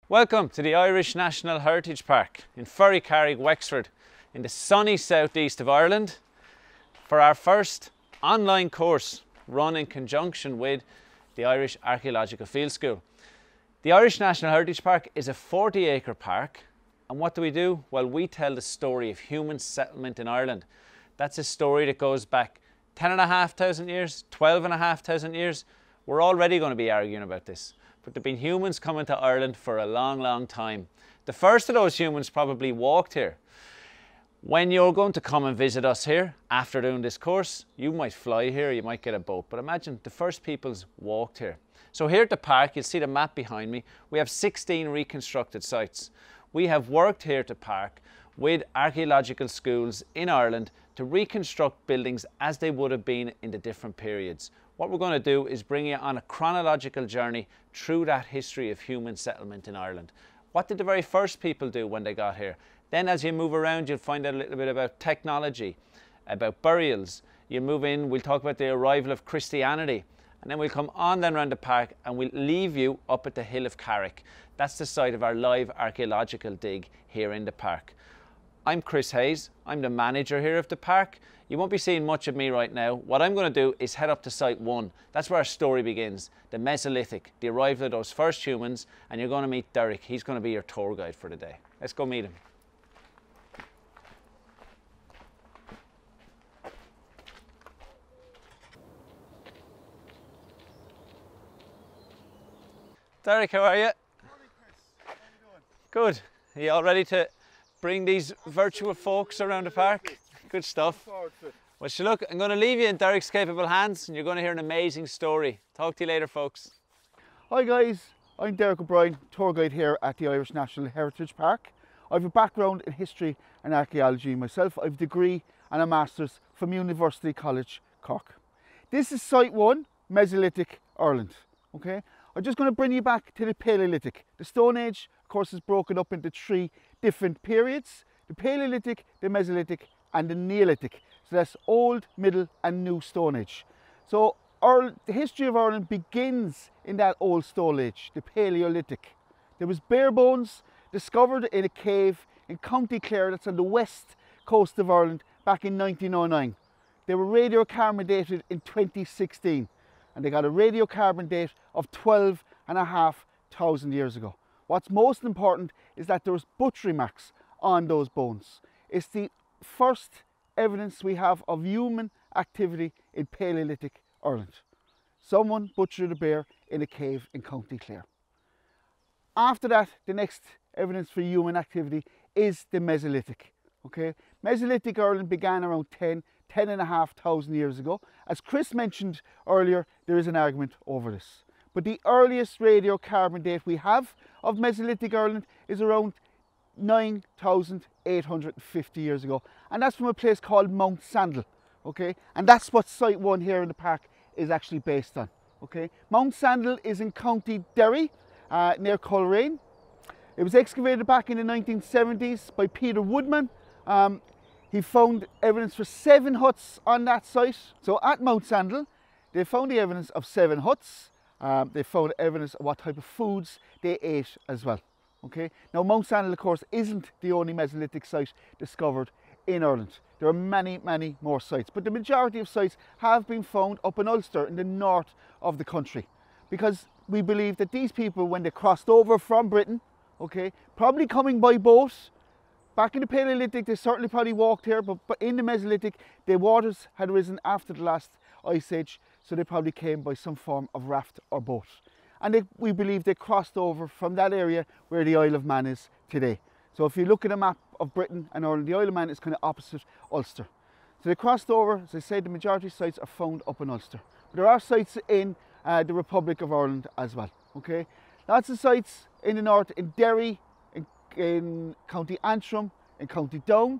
Welcome to the Irish National Heritage Park in Furrycarrig, Wexford, in the sunny southeast of Ireland, for our first online course run in conjunction with the Irish Archaeological Field School. The Irish National Heritage Park is a 40-acre park, and what do? Well, we tell the story of human settlement in Ireland. That's a story that goes back 10,500 years, 12,500 years. We're already going to be arguing about this. But there have been humans coming to Ireland for a long, long time. The first of those humans probably walked here. When you're going to come and visit us here after doing this course, you might fly here, you might get a boat, but imagine the first peoples walked here. So here at the park, you'll see the map behind me, we have 16 reconstructed sites. We have worked here at the park with archaeological schools in Ireland to reconstruct buildings as they would have been in the different periods. What we're going to do is bring you on a chronological journey through that history of human settlement in Ireland. What did the very first people do when they got here? Then as you move around, you'll find out a little bit about technology, about burials. You move in, we'll talk about the arrival of Christianity, and then we'll come on then around the park and we'll leave you up at the Hill of Carrick. That's the site of our live archaeological dig here in the park. I'm Chris Hayes, I'm the manager here of the park. You won't be seeing much of me right now. What I'm going to do is head up to site 1. That's where our story begins, the Mesolithic, the arrival of those first humans, and you're going to meet Derek. He's going to be your tour guide for the day. Let's go meet him. Derek, how are you? Morning, Chris. How are you doing? Good. Are you all ready to bring these virtual folks around the park? Good stuff. Forward to it. Well, so look, I'm going to leave you in Derek's capable hands and you're going to hear an amazing story. Talk to you later, folks. Hi guys, I'm Derek O'Brien, tour guide here at the Irish National Heritage Park. I have a background in history and archaeology myself. I have a degree and a master's from University College Cork. This is site 1, Mesolithic, Ireland. Okay, I'm just going to bring you back to the Paleolithic. The Stone Age, of course, is broken up into 3 different periods: the Paleolithic, the Mesolithic, and the Neolithic. So that's Old, Middle, and New Stone Age. So the history of Ireland begins in that Old Stone Age, the Paleolithic. There was bare bones discovered in a cave in County Clare, that's on the west coast of Ireland, back in 1909. They were radiocarbon dated in 2016, and they got a radiocarbon date of 12,500 years ago. What's most important is that there's butchery marks on those bones. It's the first evidence we have of human activity in Paleolithic Ireland. Someone butchered a bear in a cave in County Clare. After that, the next evidence for human activity is the Mesolithic. Okay? Mesolithic Ireland began around 10,500 years ago. As Chris mentioned earlier, there is an argument over this. But the earliest radiocarbon date we have of Mesolithic Ireland is around 9,850 years ago, and that's from a place called Mount Sandal. Okay, and that's what site 1 here in the park is actually based on. Okay, Mount Sandal is in County Derry, near Coleraine. It was excavated back in the 1970s by Peter Woodman. He found evidence for 7 huts on that site. So at Mount Sandal, they found the evidence of 7 huts. They found evidence of what type of foods they ate as well. Okay. Now Mount Sandal, of course, isn't the only Mesolithic site discovered in Ireland. There are many, many more sites, but the majority of sites have been found up in Ulster in the north of the country, because we believe that these people, when they crossed over from Britain, okay, probably coming by boat. Back in the Paleolithic, they certainly probably walked here, but in the Mesolithic, the waters had risen after the last ice age, so they probably came by some form of raft or boat. And we believe they crossed over from that area where the Isle of Man is today. So if you look at a map of Britain and Ireland, the Isle of Man is kind of opposite Ulster. So they crossed over. As I said, the majority of sites are found up in Ulster. But there are sites in the Republic of Ireland as well. Okay, lots of sites in the north, in Derry, in County Antrim, in County Down,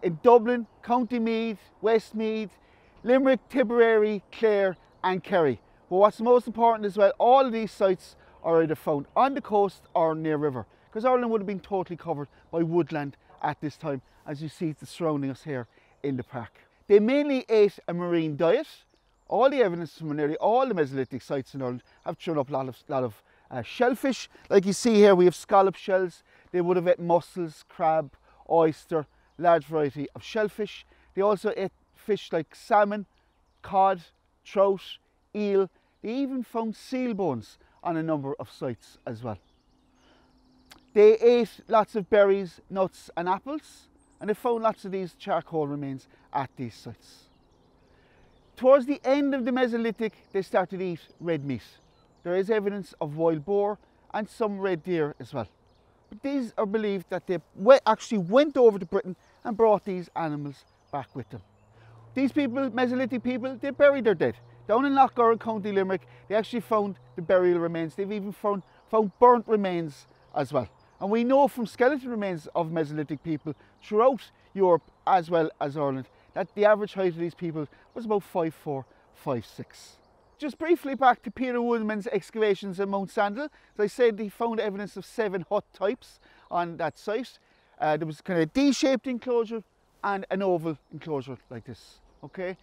in Dublin, County Meath, Westmeath, Limerick, Tipperary, Clare, and Kerry. But what's most important as well, all of these sites are either found on the coast or near river, because Ireland would have been totally covered by woodland at this time, as you see surrounding us here in the park. They mainly ate a marine diet. All the evidence from nearly all the Mesolithic sites in Ireland have thrown up a lot of Shellfish, like you see here, we have scallop shells. They would have ate mussels, crab, oyster, large variety of shellfish. They also ate fish like salmon, cod, trout, eel. They even found seal bones on a number of sites as well. They ate lots of berries, nuts and apples, and they found lots of these charcoal remains at these sites. Towards the end of the Mesolithic, they started to eat red meat. There is evidence of wild boar and some red deer as well. But these are believed that they actually went over to Britain and brought these animals back with them. These people, Mesolithic people, they buried their dead. Down in Lochgar, County Limerick, they actually found the burial remains. They've even found burnt remains as well. And we know from skeleton remains of Mesolithic people throughout Europe as well as Ireland that the average height of these people was about 5'4", 5'6". Just briefly back to Peter Woodman's excavations at Mount Sandal. As I said, he found evidence of 7 hut types on that site. There was kind of a D-shaped enclosure and an oval enclosure like this. Okay,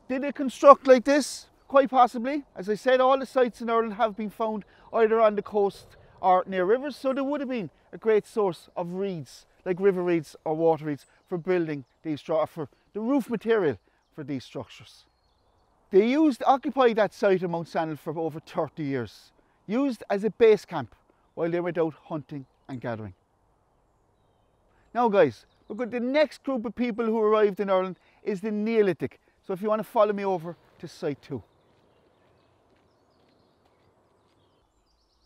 did they construct like this? Quite possibly. As I said, all the sites in Ireland have been found either on the coast or near rivers, so there would have been a great source of reeds, like river reeds or water reeds, for building these for the roof material for these structures. They occupied that site of Mount Sandal for over 30 years, used as a base camp while they went out hunting and gathering. Now guys, look at the next group of people who arrived in Ireland is the Neolithic. So if you want to follow me over to site 2.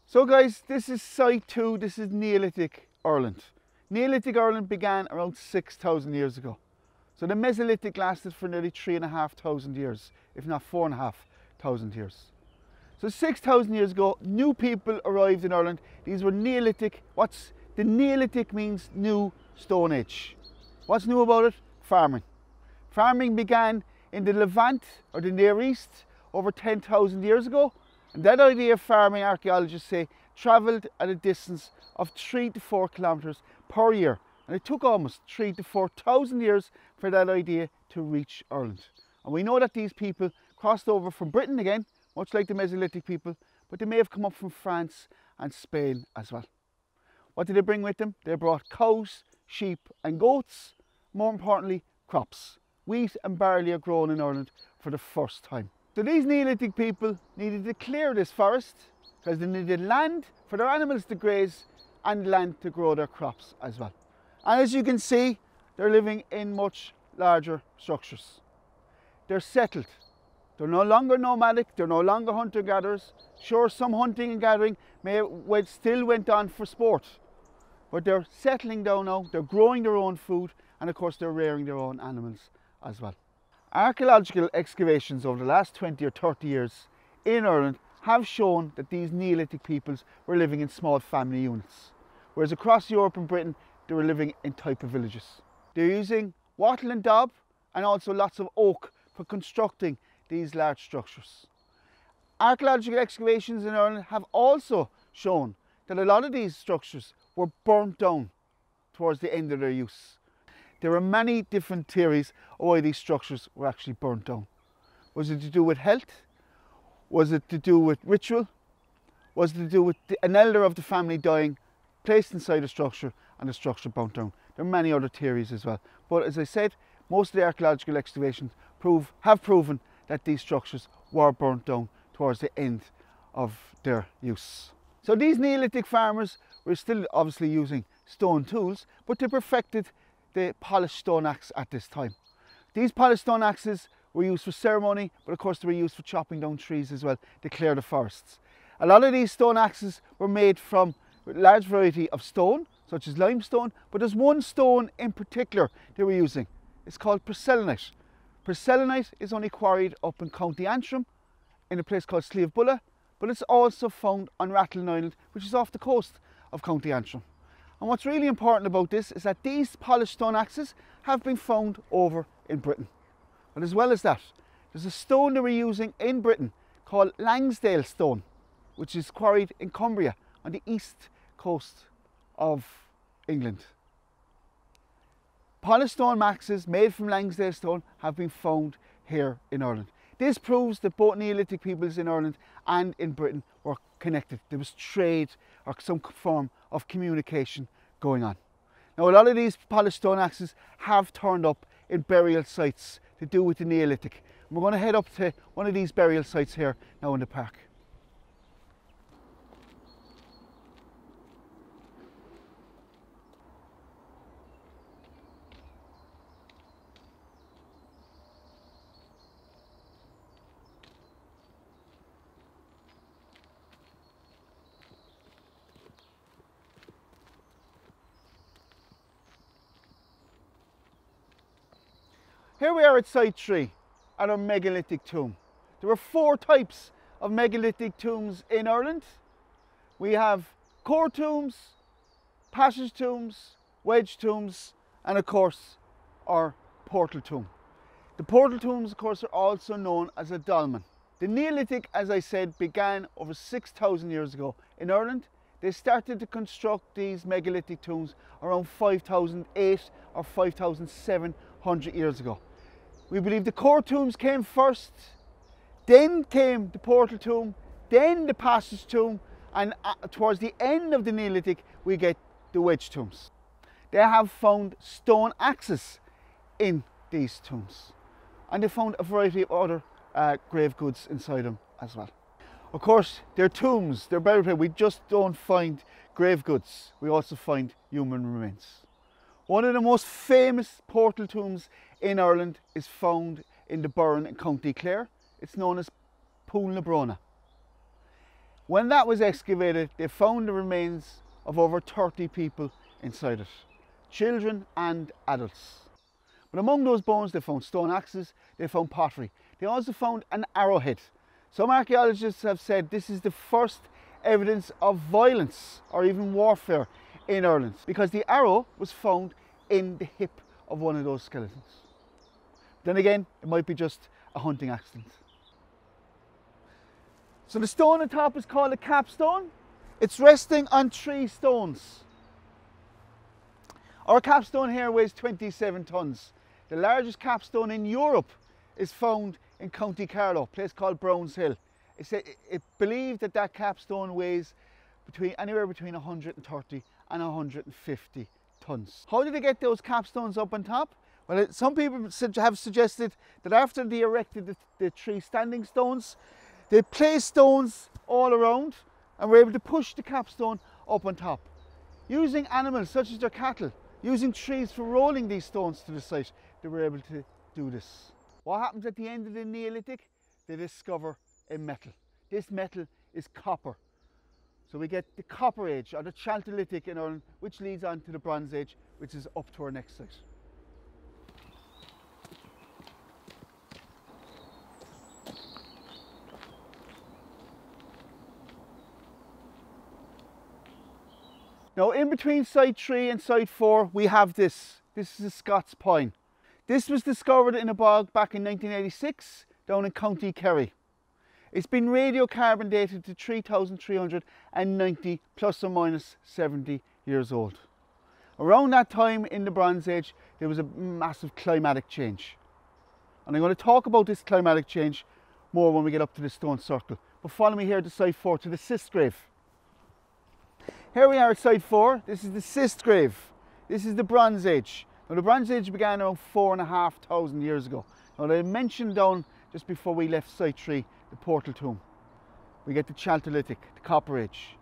So guys, this is site 2, this is Neolithic Ireland. Neolithic Ireland began around 6,000 years ago. So the Mesolithic lasted for nearly 3,500 years, if not 4,500 years. So 6,000 years ago, new people arrived in Ireland. These were Neolithic. The Neolithic means new Stone Age. What's new about it? Farming. Farming began in the Levant or the Near East over 10,000 years ago. And that idea of farming, archaeologists say, travelled at a distance of 3 to 4 kilometres per year. And it took almost 3,000 to 4,000 years for that idea to reach Ireland. And we know that these people crossed over from Britain again, much like the Mesolithic people, but they may have come up from France and Spain as well. What did they bring with them? They brought cows, sheep and goats, more importantly, crops. Wheat and barley are grown in Ireland for the first time. So these Neolithic people needed to clear this forest because they needed land for their animals to graze and land to grow their crops as well. And as you can see, they're living in much larger structures. They're settled. They're no longer nomadic, they're no longer hunter-gatherers. Sure, some hunting and gathering still went on for sport, but they're settling down now, they're growing their own food, and of course they're rearing their own animals as well. Archaeological excavations over the last 20 or 30 years in Ireland have shown that these Neolithic peoples were living in small family units, whereas across Europe and Britain they were living in type of villages. They're using wattle and daub and also lots of oak for constructing these large structures. Archaeological excavations in Ireland have also shown that a lot of these structures were burnt down towards the end of their use. There are many different theories of why these structures were actually burnt down. Was it to do with health? Was it to do with ritual? Was it to do with an elder of the family dying, placed inside a structure and the structure burnt down? There are many other theories as well. But as I said, most of the archaeological excavations have proven that these structures were burnt down towards the end of their use. So these Neolithic farmers were still obviously using stone tools, but they perfected the polished stone axe at this time. These polished stone axes were used for ceremony, but of course they were used for chopping down trees as well to clear the forests. A lot of these stone axes were made from a large variety of stone, such as limestone, but there's one stone in particular they were using. It's called porcelainite. Porcelainite is only quarried up in County Antrim in a place called Slieve-Bulla, but it's also found on Rathlin Island, which is off the coast of County Antrim. And what's really important about this is that these polished stone axes have been found over in Britain. But as well as that, there's a stone they were using in Britain called Langsdale stone, which is quarried in Cumbria on the east coast of England. Polished stone axes made from Langsdale stone have been found here in Ireland. This proves that both Neolithic peoples in Ireland and in Britain were connected. There was trade or some form of communication going on. Now a lot of these polished stone axes have turned up in burial sites to do with the Neolithic. And we're going to head up to one of these burial sites here now in the park. Here we are at Site 3 at our megalithic tomb. There are 4 types of megalithic tombs in Ireland. We have core tombs, passage tombs, wedge tombs, and of course our portal tomb. The portal tombs of course are also known as a dolmen. The Neolithic, as I said, began over 6,000 years ago in Ireland. They started to construct these megalithic tombs around 5,008 or 5,700 years ago. We believe the core tombs came first, then came the portal tomb, then the passage tomb, and towards the end of the Neolithic we get the wedge tombs. They have found stone axes in these tombs, and they found a variety of other grave goods inside them as well. Of course, they're tombs, they're buried here. We just don't find grave goods, we also find human remains. One of the most famous portal tombs in Ireland is found in the Burren in County Clare. It's known as Pool na Brona. When that was excavated, they found the remains of over 30 people inside it, children and adults. But among those bones they found stone axes, they found pottery. They also found an arrowhead. Some archaeologists have said this is the first evidence of violence or even warfare in Ireland, because the arrow was found in the hip of one of those skeletons. Then again, it might be just a hunting accident. So the stone on top is called a capstone. It's resting on 3 stones. Our capstone here weighs 27 tons. The largest capstone in Europe is found in County Carlow, a place called Browns Hill. It's believed that that capstone weighs anywhere between 130 and 150 tons. How did they get those capstones up on top? Well, some people have suggested that after they erected the 3 standing stones, they placed stones all around and were able to push the capstone up on top. Using animals such as their cattle, using trees for rolling these stones to the site, they were able to do this. What happens at the end of the Neolithic? They discover a metal. This metal is copper. So we get the Copper Age, or the Chalcolithic in Ireland, which leads on to the Bronze Age, which is up to our next site. Now in between Site 3 and Site 4 we have this. This is a Scots pine. This was discovered in a bog back in 1986 down in County Kerry. It's been radiocarbon dated to 3,390 plus or minus 70 years old. Around that time in the Bronze Age there was a massive climatic change. And I'm going to talk about this climatic change more when we get up to the stone circle. But follow me here to Site 4, to the Cist grave. Here we are at Site 4. This is the Cist grave. This is the Bronze Age. Now the Bronze Age began around 4,500 years ago. Now I mentioned down just before we left Site 3 the portal tomb. We get the Chalcolithic, the Copper Age.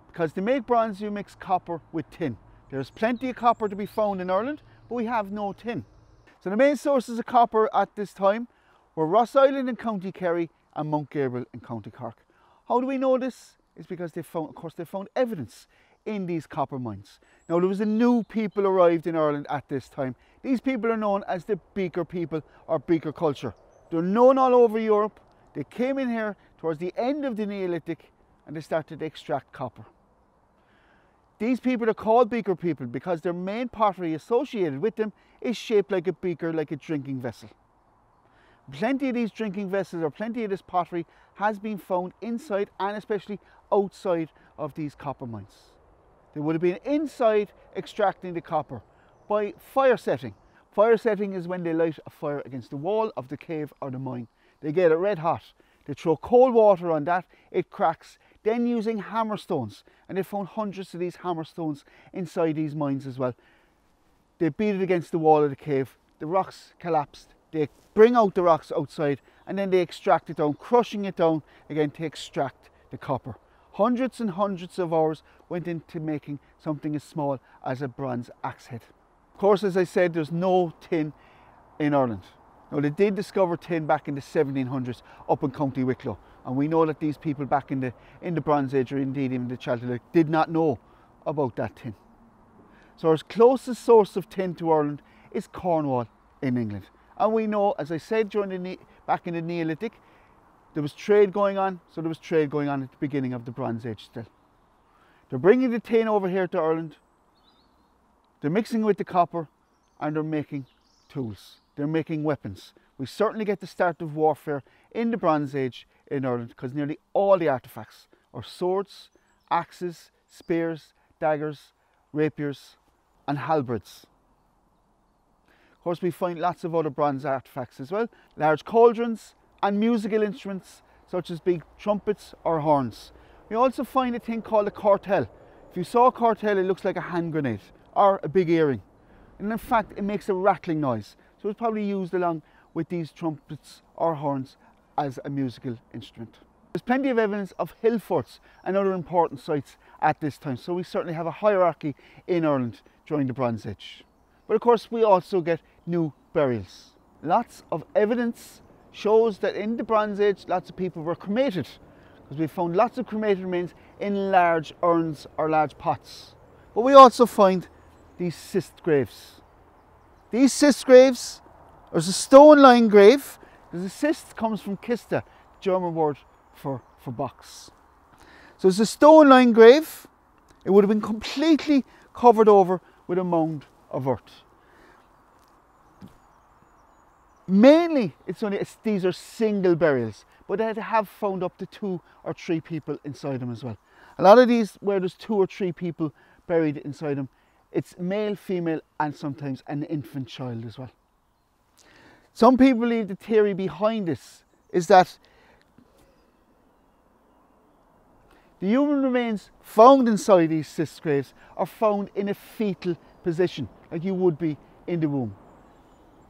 Because to make bronze you mix copper with tin. There's plenty of copper to be found in Ireland, but we have no tin. So the main sources of copper at this time were Ross Island in County Kerry and Mount Gabriel in County Cork. How do we know this? It's because they found evidence in these copper mines. Now there was a new people arrived in Ireland at this time. These people are known as the Beaker people or Beaker culture. They're known all over Europe. They came in here towards the end of the Neolithic and they started to extract copper. These people are called Beaker people because their main pottery associated with them is shaped like a beaker, like a drinking vessel. Plenty of these drinking vessels or plenty of this pottery has been found inside and especially outside of these copper mines. They would have been inside extracting the copper by fire setting. Fire setting is when they light a fire against the wall of the cave or the mine. They get it red hot. They throw cold water on that, it cracks, then using hammerstones, and they found hundreds of these hammerstones inside these mines as well. They beat it against the wall of the cave, the rocks collapsed, they bring out the rocks outside, and then they extract it down, crushing it down again to extract the copper. Hundreds and hundreds of hours went into making something as small as a bronze axe head. Of course, as I said, there's no tin in Ireland. Now, they did discover tin back in the 1700s up in County Wicklow, and we know that these people back in the Bronze Age, or indeed even the Chalcolithic, did not know about that tin. So our closest source of tin to Ireland is Cornwall in England. And we know, as I said, back in the Neolithic, there was trade going on, so there was trade going on at the beginning of the Bronze Age still. They're bringing the tin over here to Ireland, they're mixing with the copper, and they're making tools. They're making weapons. We certainly get the start of warfare in the Bronze Age in Ireland, because nearly all the artefacts are swords, axes, spears, daggers, rapiers, and halberds. Of course, we find lots of other bronze artefacts as well, large cauldrons and musical instruments such as big trumpets or horns. We also find a thing called a cortel. If you saw a cortel, it looks like a hand grenade or a big earring. And in fact, it makes a rattling noise. So it's probably used along with these trumpets or horns as a musical instrument. There's plenty of evidence of hill forts and other important sites at this time. So we certainly have a hierarchy in Ireland during the Bronze Age. But of course, we also get new burials. Lots of evidence shows that in the Bronze Age, lots of people were cremated, because we found lots of cremated remains in large urns or large pots. But we also find these cist graves. These cist graves, there's a stone-lined grave, because the cist comes from kista, the German word for box. So it's a stone-lined grave. It would have been completely covered over with a mound of earth. Mainly, these are single burials, but they have found up to 2 or 3 people inside them as well. A lot of these, where there's 2 or 3 people buried inside them, it's male, female, and sometimes an infant child as well. Some people believe the theory behind this is that the human remains found inside these cist graves are found in a fetal position, like you would be in the womb.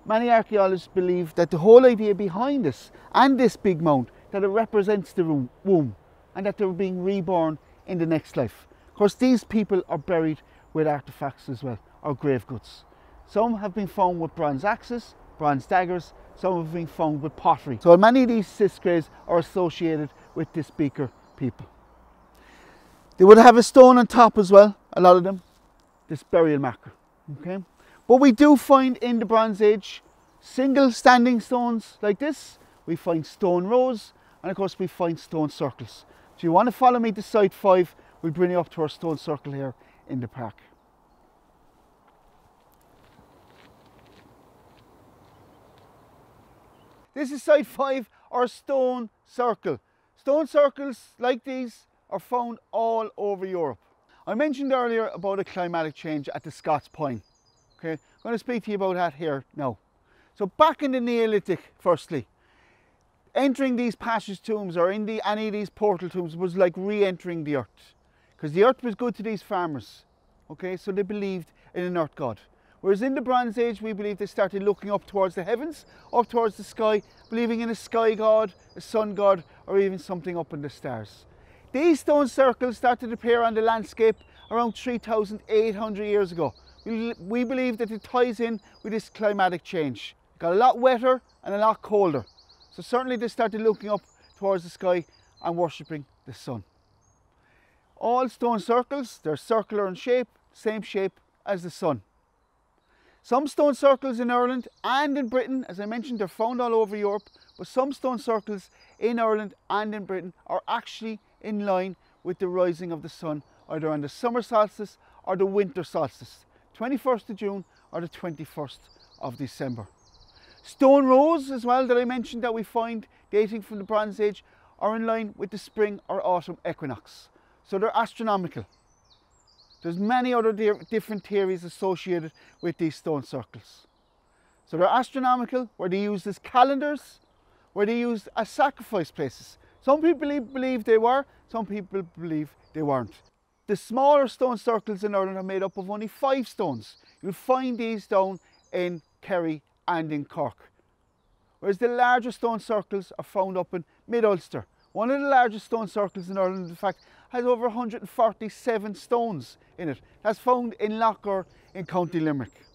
Many archaeologists believe that the whole idea behind this and this big mound, that it represents the womb and that they're being reborn in the next life. Of course, these people are buried with artefacts as well, or grave goods. Some have been found with bronze axes, bronze daggers, some have been found with pottery. So many of these cist graves are associated with this Beaker people. They would have a stone on top as well, a lot of them, this burial marker. Okay? But we do find in the Bronze Age single standing stones like this. We find stone rows, and of course we find stone circles. If you want to follow me to site 5, we'll bring you up to our stone circle here in the park. This is site 5, our stone circle. Stone circles like these are found all over Europe. I mentioned earlier about a climatic change at the Scots Pine. Okay, I'm going to speak to you about that here now. So back in the Neolithic, firstly, entering these passage tombs or in any of these portal tombs was like re-entering the earth, because the earth was good to these farmers. Okay, so they believed in an earth god. Whereas in the Bronze Age, we believe they started looking up towards the heavens, up towards the sky, believing in a sky god, a sun god, or even something up in the stars. These stone circles started to appear on the landscape around 3,800 years ago. We believe that it ties in with this climatic change. It got a lot wetter and a lot colder. So certainly they started looking up towards the sky and worshipping the sun. All stone circles, they're circular in shape, same shape as the sun. Some stone circles in Ireland and in Britain, as I mentioned, they're found all over Europe, but some stone circles in Ireland and in Britain are actually in line with the rising of the sun, either on the summer solstice or the winter solstice, 21st of June or the 21st of December. Stone rows as well that I mentioned that we find dating from the Bronze Age are in line with the spring or autumn equinox. So they're astronomical. There's many other different theories associated with these stone circles. So they're astronomical, where they used as calendars, where they used as sacrifice places. Some people believe they were, some people believe they weren't. The smaller stone circles in Ireland are made up of only 5 stones. You'll find these down in Kerry and in Cork. Whereas the larger stone circles are found up in Mid-Ulster. One of the largest stone circles in Ireland, in fact, has over 147 stones in it. That's found in Lochgar in County Limerick.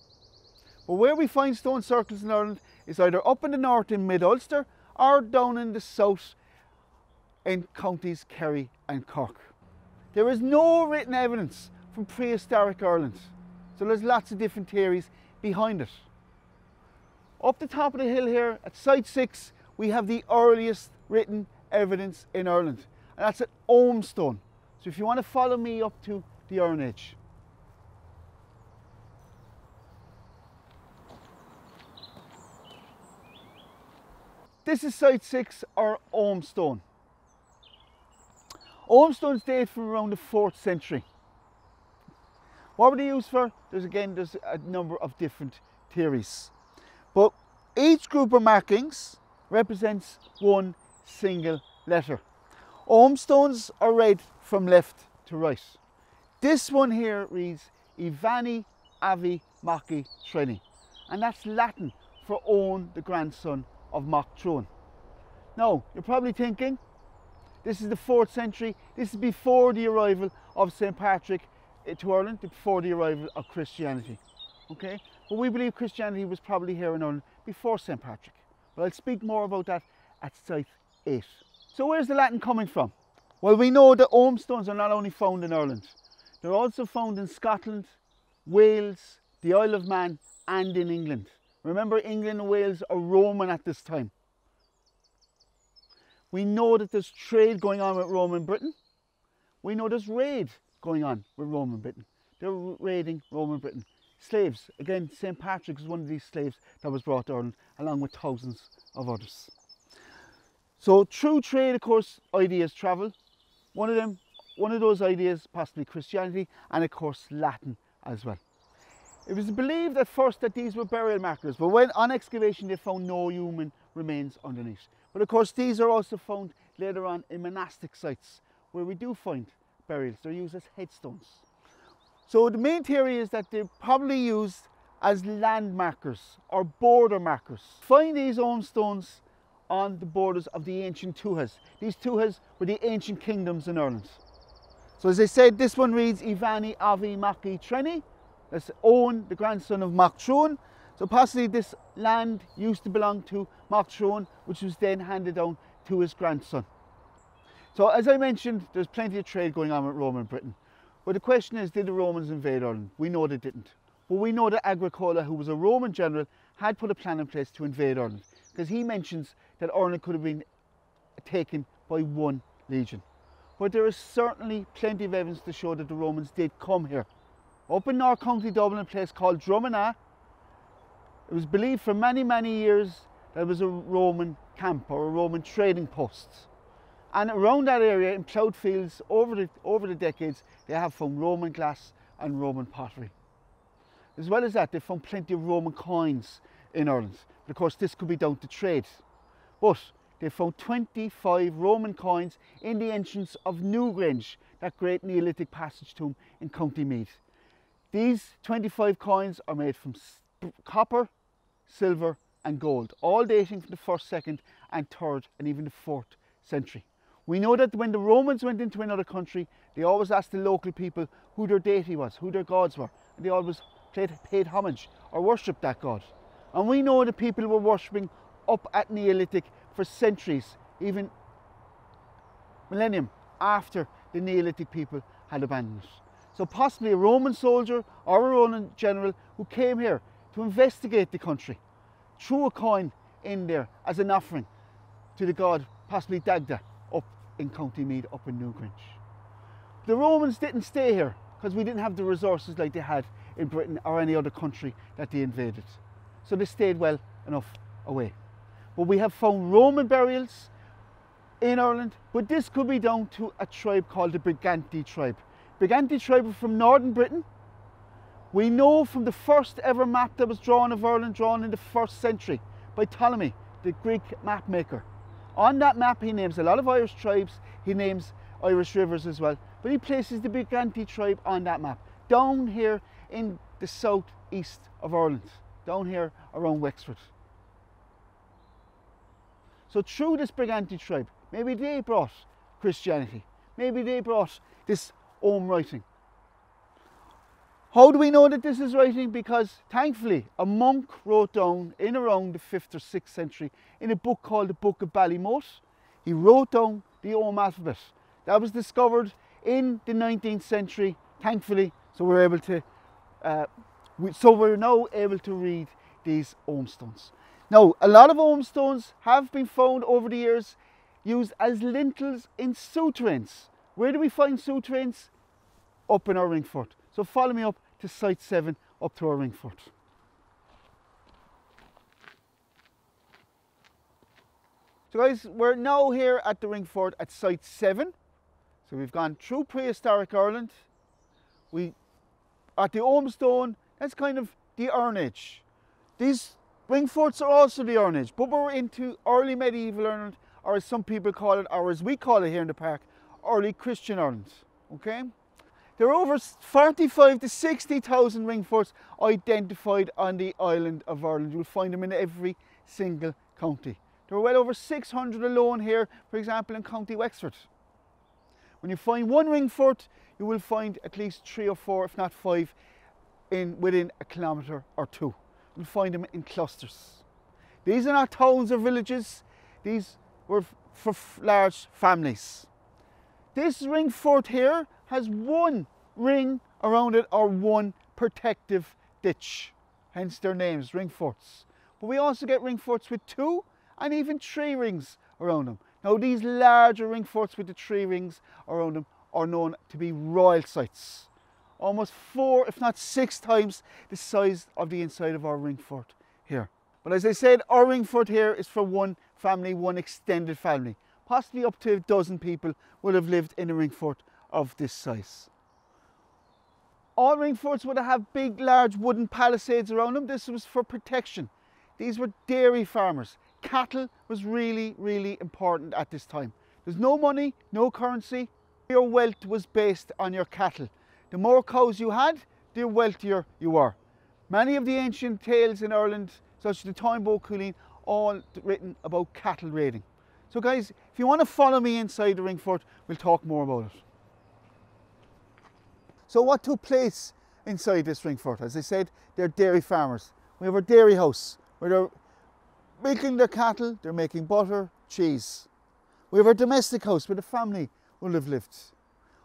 But where we find stone circles in Ireland is either up in the north in Mid-Ulster or down in the south in counties Kerry and Cork. There is no written evidence from prehistoric Ireland, so there's lots of different theories behind it. Up the top of the hill here at Site 6, we have the earliest written evidence in Ireland, and that's at Ormstone. So if you want to follow me up to the Iron Age. This is Site 6 or Ormstone. Ormstones date from around the 4th century. What were they used for? There's a number of different theories. But each group of markings represents one single letter. Ormstones are read from left to right. This one here reads Ivani Avi Maki Treni, and that's Latin for Owen, the grandson of Mac Truan. Now, you're probably thinking, this is the 4th century, this is before the arrival of St. Patrick to Ireland, before the arrival of Christianity. Okay? But we believe Christianity was probably here in Ireland before St. Patrick. But I'll speak more about that at Site 8. So where's the Latin coming from? Well, we know that Ormstones are not only found in Ireland, they're also found in Scotland, Wales, the Isle of Man and in England. Remember, England and Wales are Roman at this time. We know that there's trade going on with Roman Britain. We know there's raid going on with Roman Britain. They're raiding Roman Britain. Slaves, again, St. Patrick was one of these slaves that was brought to Ireland, along with thousands of others. So through trade, of course, ideas travel. One of those ideas, possibly Christianity, and of course Latin as well. It was believed at first that these were burial markers, but when on excavation they found no human remains underneath. But of course these are also found later on in monastic sites where we do find burials. They're used as headstones. So the main theory is that they're probably used as land markers or border markers. Find these Ormstones on the borders of the ancient Tuhas. These Tuhas were the ancient kingdoms in Ireland. So as I said, this one reads Ivani Avi Maki Treni. That's Owen, the grandson of Mac Truan. So possibly this land used to belong to Mac Truan, which was then handed down to his grandson. So as I mentioned, there's plenty of trade going on with Roman Britain. But the question is, did the Romans invade Ireland? We know they didn't. But we know that Agricola, who was a Roman general, had put a plan in place to invade Ireland, because he mentions that Ireland could have been taken by one legion. But there is certainly plenty of evidence to show that the Romans did come here. Up in North County Dublin, a place called Dromana, it was believed for many, many years that it was a Roman camp or a Roman trading post. And around that area in ploughed fields over the decades, they have found Roman glass and Roman pottery. As well as that, they found plenty of Roman coins in Ireland. But of course, this could be down to trade. But they found 25 Roman coins in the entrance of Newgrange, that great Neolithic passage tomb in County Meath. These 25 coins are made from copper, silver and gold, all dating from the 1st, 2nd and 3rd and even the 4th century. We know that when the Romans went into another country, they always asked the local people who their deity was, who their gods were, and they always paid homage or worshipped that god. And we know that people were worshipping up at Neolithic for centuries, even millennium after the Neolithic people had abandoned it. So possibly a Roman soldier or a Roman general who came here to investigate the country threw a coin in there as an offering to the god, possibly Dagda, up in County Meath, up in Newgrange. The Romans didn't stay here because we didn't have the resources like they had in Britain or any other country that they invaded. So they stayed well enough away. But we have found Roman burials in Ireland, but this could be down to a tribe called the Briganti tribe. Briganti tribe are from northern Britain. We know from the first ever map that was drawn of Ireland, drawn in the 1st century by Ptolemy, the Greek map maker, On that map he names a lot of Irish tribes, he names Irish rivers as well, but he places the Briganti tribe on that map, down here in the southeast of Ireland, down here around Wexford. So through this Briganti tribe, maybe they brought Christianity, maybe they brought this Ogham writing. How do we know that this is writing? Because thankfully a monk wrote down in around the 5th or 6th century in a book called the Book of Ballymote, he wrote down the Ogham alphabet. That was discovered in the 19th century, thankfully, so we're now able to read these Ogham stones. Now, a lot of Ogham stones have been found over the years used as lintels in souterrains. Where do we find souterrains? Up in our ring fort. So follow me up to site 7, up to our ring fort. So guys, we're now here at the ring fort at site 7. So we've gone through prehistoric Ireland. At the Ogham stone, that's kind of the Iron Age. These ring forts are also the Iron Age, but we're into early medieval Ireland, or as some people call it, or as we call it here in the park, early Christian Ireland. Okay? There are over 45 to 60,000 ring forts identified on the island of Ireland. You'll find them in every single county. There are well over 600 alone here, for example, in County Wexford. When you find one ring fort, you will find at least 3 or 4, if not 5, within a kilometre or 2. You'll find them in clusters. These are not towns or villages. These were for large families. This ring fort here has one ring around it, or one protective ditch, hence their names, ring forts. But we also get ring forts with 2 and even 3 rings around them. Now these larger ring forts with the 3 rings around them are known to be royal sites. Almost 4, if not 6 times the size of the inside of our ring fort here. But as I said, our ring fort here is for one family, one extended family. Possibly up to a dozen people will have lived in a ring fort of this size. All ring forts would have big, large wooden palisades around them. This was for protection. These were dairy farmers. Cattle was really, really important at this time. There's no money, no currency. Your wealth was based on your cattle. The more cows you had, the wealthier you were. Many of the ancient tales in Ireland, such as the Táin Bó Cúailnge, all written about cattle raiding. So guys, if you want to follow me inside the ring fort, we'll talk more about it. So what took place inside this ring fort? As I said, they're dairy farmers. We have our dairy house where they're milking their cattle, they're making butter, cheese. We have our domestic house where the family will have lived.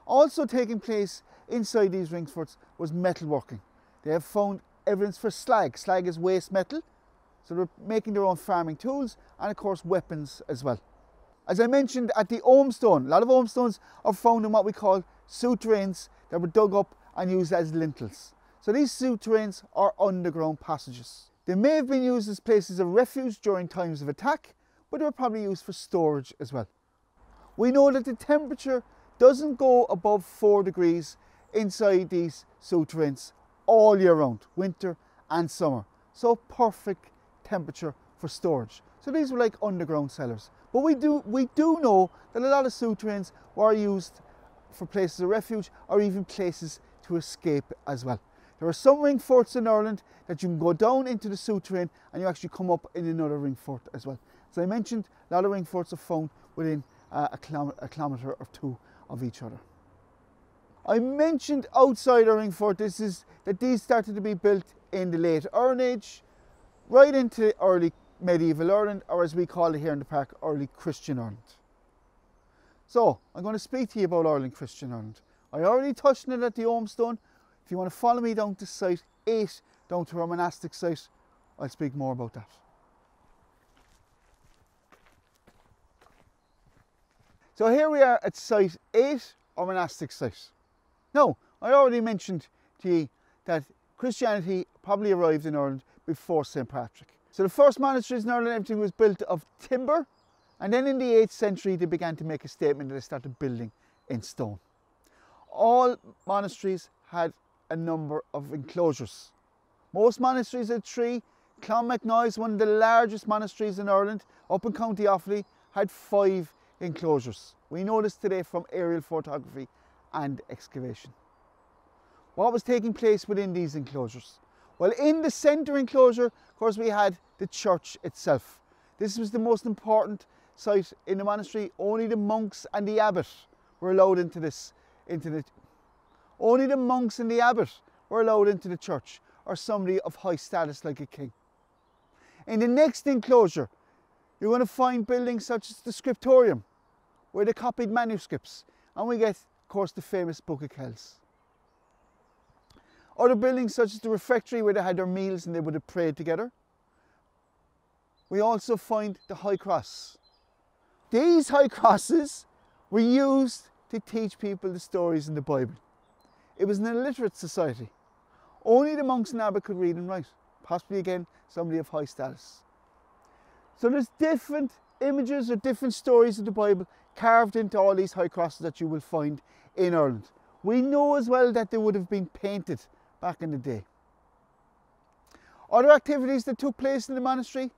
Also taking place inside these ring forts was metalworking. They have found evidence for slag. Slag is waste metal, so they're making their own farming tools and of course weapons as well. As I mentioned at the Ogham stone, a lot of Ogham stones are found in what we call souterrains that were dug up and used as lintels. So these souterrains are underground passages. They may have been used as places of refuge during times of attack, but they were probably used for storage as well. We know that the temperature doesn't go above 4 degrees inside these souterrains all year round, winter and summer. So perfect temperature for storage. So these were like underground cellars. But we do know that a lot of souterrains were used for places of refuge or even places to escape as well. There are some ring forts in Ireland that you can go down into the souterrain and you actually come up in another ring fort as well. As I mentioned, a lot of ring forts are found within a kilometre or 2 of each other. I mentioned outside our ring fort that these started to be built in the late Iron Age, right into early medieval Ireland, or as we call it here in the park, early Christian Ireland. So I'm going to speak to you about early Christian Ireland. I already touched on it at the Ogham stone. If you want to follow me down to site 8, down to our monastic site, I'll speak more about that. So here we are at site 8, our monastic site. Now, I already mentioned to you that Christianity probably arrived in Ireland before St. Patrick. So the first monasteries in Ireland, everything was built of timber, and then in the 8th century they began to make a statement that they started building in stone. All monasteries had a number of enclosures. Most monasteries had 3. Clonmacnoise, one of the largest monasteries in Ireland, up in County Offaly, had 5 enclosures. We know this today from aerial photography and excavation. What was taking place within these enclosures? Well, in the centre enclosure, of course, we had the church itself. This was the most important site in the monastery. Only the monks and the abbot were allowed into this. Only the monks and the abbot were allowed into the church, or somebody of high status like a king. In the next enclosure, you're going to find buildings such as the scriptorium, where they copied manuscripts, and we get, of course, the famous Book of Kells. Other buildings such as the refectory, where they had their meals and they would have prayed together. We also find the high cross. These high crosses were used to teach people the stories in the Bible. It was an illiterate society. Only the monks and abbot could read and write, possibly again somebody of high status. So there's different images or different stories of the Bible carved into all these high crosses that you will find in Ireland. We know as well that they would have been painted back in the day. Other activities that took place in the monastery: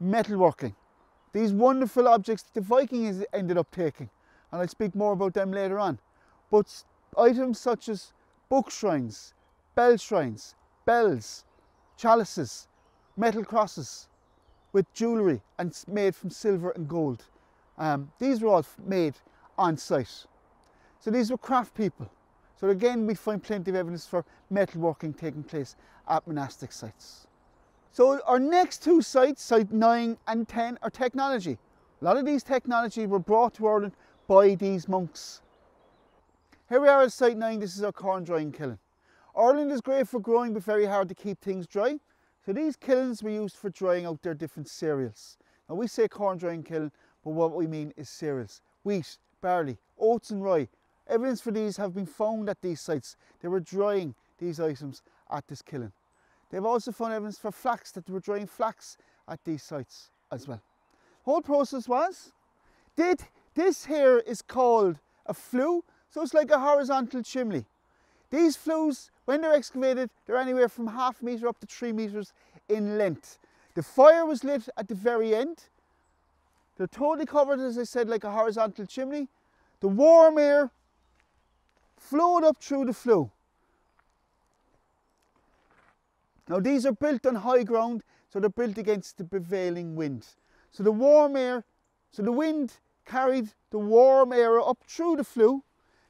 metalworking. These wonderful objects that the Vikings ended up taking, and I'll speak more about them later on. But items such as book shrines, bell shrines, bells, chalices, metal crosses with jewellery and made from silver and gold. These were all made on site. So these were craft people. So again, we find plenty of evidence for metalworking taking place at monastic sites. So our next 2 sites, site 9 and 10, are technology. A lot of these technology were brought to Ireland by these monks. Here we are at site 9, this is our corn drying kiln. Ireland is great for growing but very hard to keep things dry. So these kilns were used for drying out their different cereals. Now we say corn drying kiln, but what we mean is cereals. Wheat, barley, oats and rye. Evidence for these have been found at these sites. They were drying these items at this kiln. They've also found evidence for flax, that they were drying flax at these sites as well. The whole process was, this here is called a flue, so it's like a horizontal chimney. These flues, when they're excavated, they're anywhere from ½ metre up to 3 metres in length. The fire was lit at the very end. They're totally covered, as I said, like a horizontal chimney. The warm air flowed up through the flue. Now these are built on high ground, so they're built against the prevailing wind. So the warm air, so the wind carried the warm air up through the flue.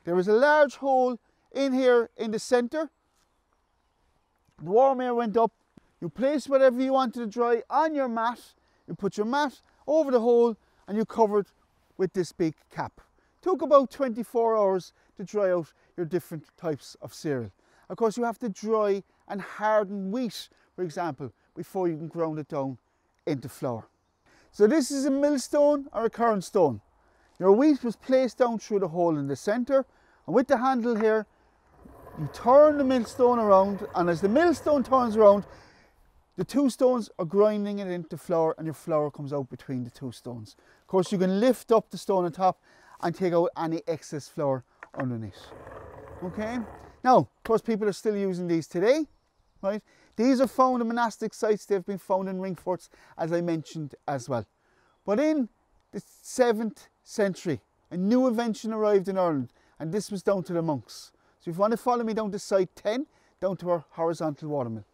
There was a large hole in here in the centre. The warm air went up. You place whatever you wanted to dry on your mat. You put your mat over the hole and you covered with this big cap. Took about 24 hours to dry out your different types of cereal. Of course, you have to dry and harden wheat, for example, before you can ground it down into flour. So this is a millstone or a current stone. Your wheat was placed down through the hole in the centre, and with the handle here, you turn the millstone around, and as the millstone turns around, the 2 stones are grinding it into flour, and your flour comes out between the 2 stones. Of course, you can lift up the stone on top and take out any excess flour underneath. Okay? Now, of course, people are still using these today, right? These are found in monastic sites. They've been found in ring forts, as I mentioned as well. But in the 7th century, a new invention arrived in Ireland, and this was down to the monks. So if you want to follow me down to site 10, down to our horizontal watermill.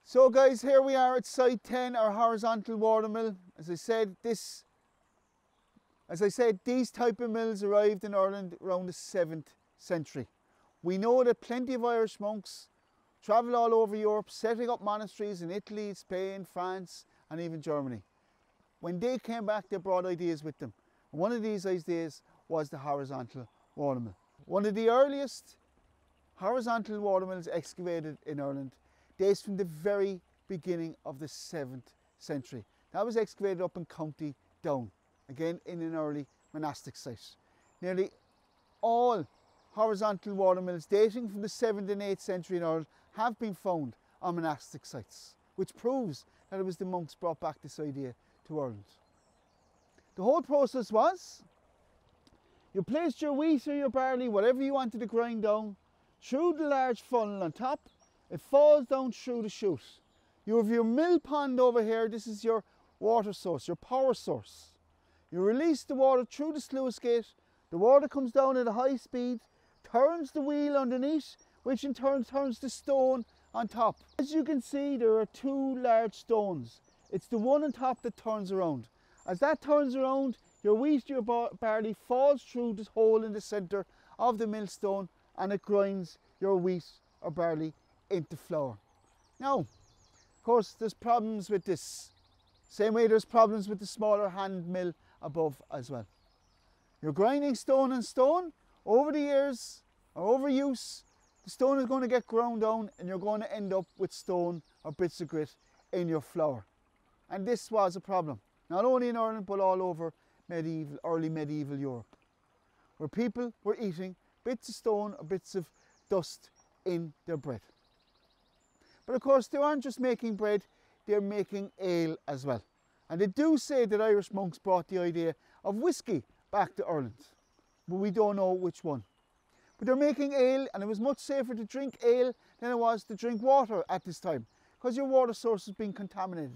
So guys, here we are at site 10, our horizontal watermill. As I said, these type of mills arrived in Ireland around the 7th century. We know that plenty of Irish monks travelled all over Europe, setting up monasteries in Italy, Spain, France, and even Germany. When they came back, they brought ideas with them. One of these ideas was the horizontal watermill. One of the earliest horizontal watermills excavated in Ireland dates from the very beginning of the 7th century. That was excavated up in County Down, again in an early monastic site. Nearly all horizontal watermills dating from the 7th and 8th century in Ireland have been found on monastic sites, which proves that it was the monks brought back this idea to Ireland. The whole process was, you placed your wheat or your barley, whatever you wanted to grind down, through the large funnel on top. It falls down through the chute. You have your mill pond over here. This is your water source, your power source. You release the water through the sluice gate. The water comes down at a high speed, turns the wheel underneath, which in turn turns the stone on top. As you can see, there are two large stones. It's the one on top that turns around. As that turns around, your wheat, your barley falls through this hole in the centre of the millstone, and it grinds your wheat or barley into flour. Now, of course, there's problems with this. Same way there's problems with the smaller hand mill above as well. You're grinding stone and stone. Over the years or over use, the stone is going to get ground down and you're going to end up with stone or bits of grit in your flour. And this was a problem, not only in Ireland but all over early medieval Europe, where people were eating bits of stone or bits of dust in their bread. But of course, they aren't just making bread, they're making ale as well. And they do say that Irish monks brought the idea of whiskey back to Ireland, but we don't know which one. But they're making ale, and it was much safer to drink ale than it was to drink water at this time, because your water source was being contaminated.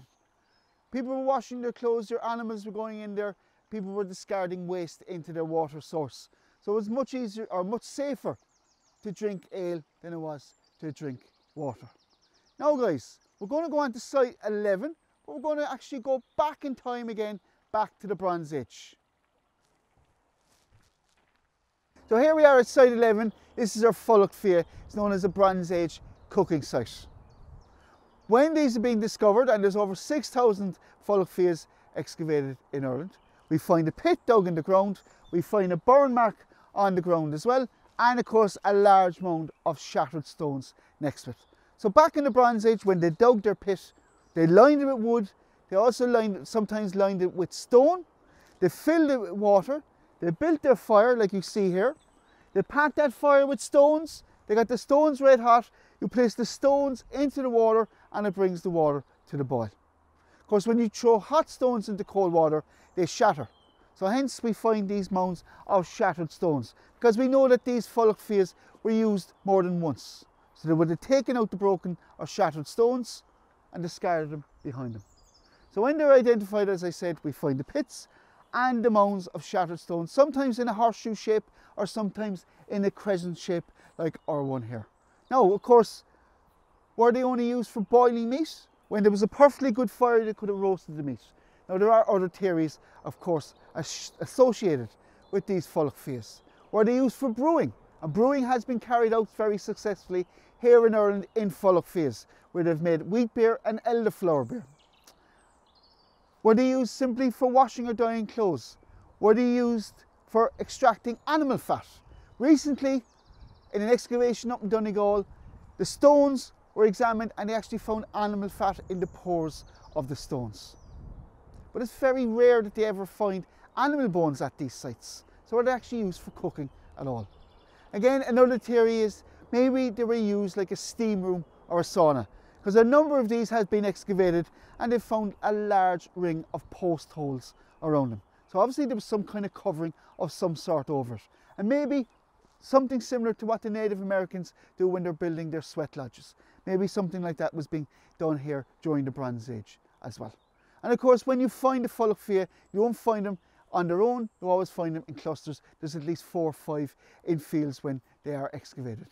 People were washing their clothes, their animals were going in there, people were discarding waste into their water source. So it was much easier or much safer to drink ale than it was to drink water. Now guys, we're going to go on to site 11, but we're going to actually go back in time again, back to the Bronze Age. So here we are at site 11. This is our Fulacht Fia. It's known as the Bronze Age cooking site. When these are being discovered, and there's over 6,000 Fulacht Fias excavated in Ireland, we find a pit dug in the ground, we find a burn mark on the ground as well, and of course a large mound of shattered stones next to it. So back in the Bronze Age, when they dug their pit, they lined it with wood, they also sometimes lined it with stone, they filled it with water, they built their fire like you see here, they packed that fire with stones, they got the stones red hot, you place the stones into the water and it brings the water to the boil. Of course, when you throw hot stones into cold water, they shatter. So hence we find these mounds of shattered stones, because we know that these Fulacht Fias were used more than once. So they would have taken out the broken or shattered stones and discarded them behind them. So when they're identified, as I said, we find the pits and the mounds of shattered stones, sometimes in a horseshoe shape or sometimes in a crescent shape like our one here. Now, of course, were they only used for boiling meat? When there was a perfectly good fire, they could have roasted the meat. Now, there are other theories, of course, associated with these Fulacht Fias. Were they used for brewing? And brewing has been carried out very successfully here in Ireland in Fulacht Fias, where they've made wheat beer and elderflower beer. Were they used simply for washing or dyeing clothes? Were they used for extracting animal fat? Recently, in an excavation up in Donegal, the stones were examined and they actually found animal fat in the pores of the stones. But it's very rare that they ever find animal bones at these sites. So are they actually used for cooking at all? Again, another theory is maybe they were used like a steam room or a sauna, because a number of these has been excavated and they've found a large ring of post holes around them. So obviously there was some kind of covering of some sort over it. And maybe something similar to what the Native Americans do when they're building their sweat lodges. Maybe something like that was being done here during the Bronze Age as well. And of course, when you find a Fulacht Fia, you won't find them on their own, you always find them in clusters. There's at least 4 or 5 in fields when they are excavated.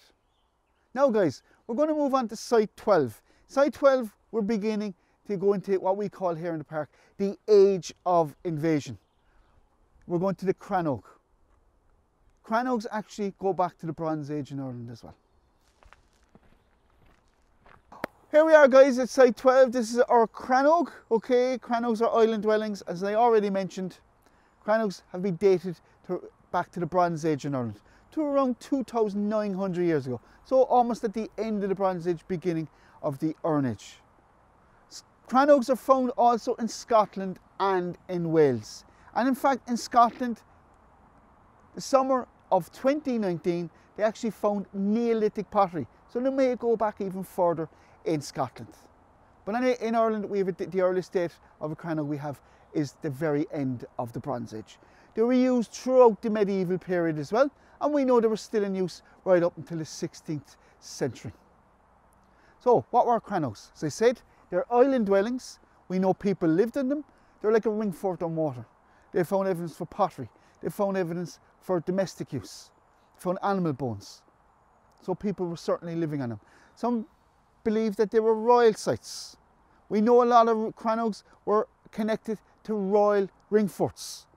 Now guys, we're going to move on to site 12. Site 12, we're beginning to go into what we call here in the park, the Age of Invasion. We're going to the Crannog. Crannogs actually go back to the Bronze Age in Ireland as well. Here we are guys at site 12, this is our Crannog, okay? Crannogs are island dwellings, as I already mentioned. Crannogs have been dated back to the Bronze Age in Ireland, to around 2,900 years ago. So almost at the end of the Bronze Age, beginning of the Iron Age. Crannogs are found also in Scotland and in Wales. And in fact, in Scotland, the summer of 2019, they actually found Neolithic pottery. So they may go back even further in Scotland. But anyway, in Ireland, we have the earliest date of a crannog we have is the very end of the Bronze Age. They were used throughout the medieval period as well, and we know they were still in use right up until the 16th century. So, what were crannogs? As I said, they're island dwellings. We know people lived in them. They're like a ring fort on water. They found evidence for pottery. They found evidence for domestic use. They found animal bones. So people were certainly living on them. Some believe that they were royal sites. We know a lot of crannogs were connected to royal ring forts.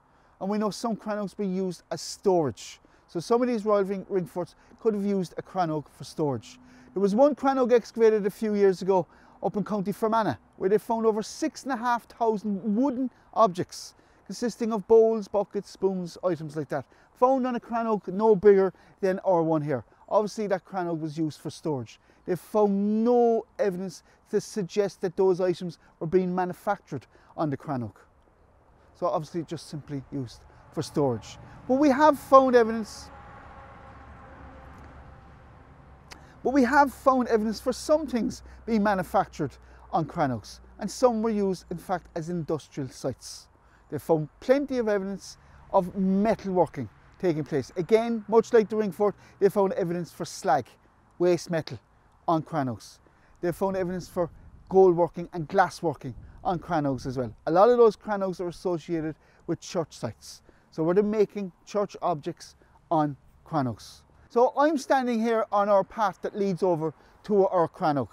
And we know some crannogs were used as storage. So some of these royal ring forts could have used a crannog for storage. There was one crannog excavated a few years ago up in County Fermanagh, where they found over 6,500 wooden objects consisting of bowls, buckets, spoons, items like that, found on a crannog no bigger than our one here. Obviously that crannog was used for storage. They found no evidence to suggest that those items were being manufactured on the crannog. So obviously just simply used for storage. But we have found evidence for some things being manufactured on crannogs, and some were used in fact as industrial sites. They found plenty of evidence of metalworking taking place. Again, much like the ring fort, they found evidence for slag, waste metal, on crannogs. They found evidence for gold working and glass working on crannogs as well. A lot of those crannogs are associated with church sites. So were they making church objects on crannogs? So I'm standing here on our path that leads over to our crannog.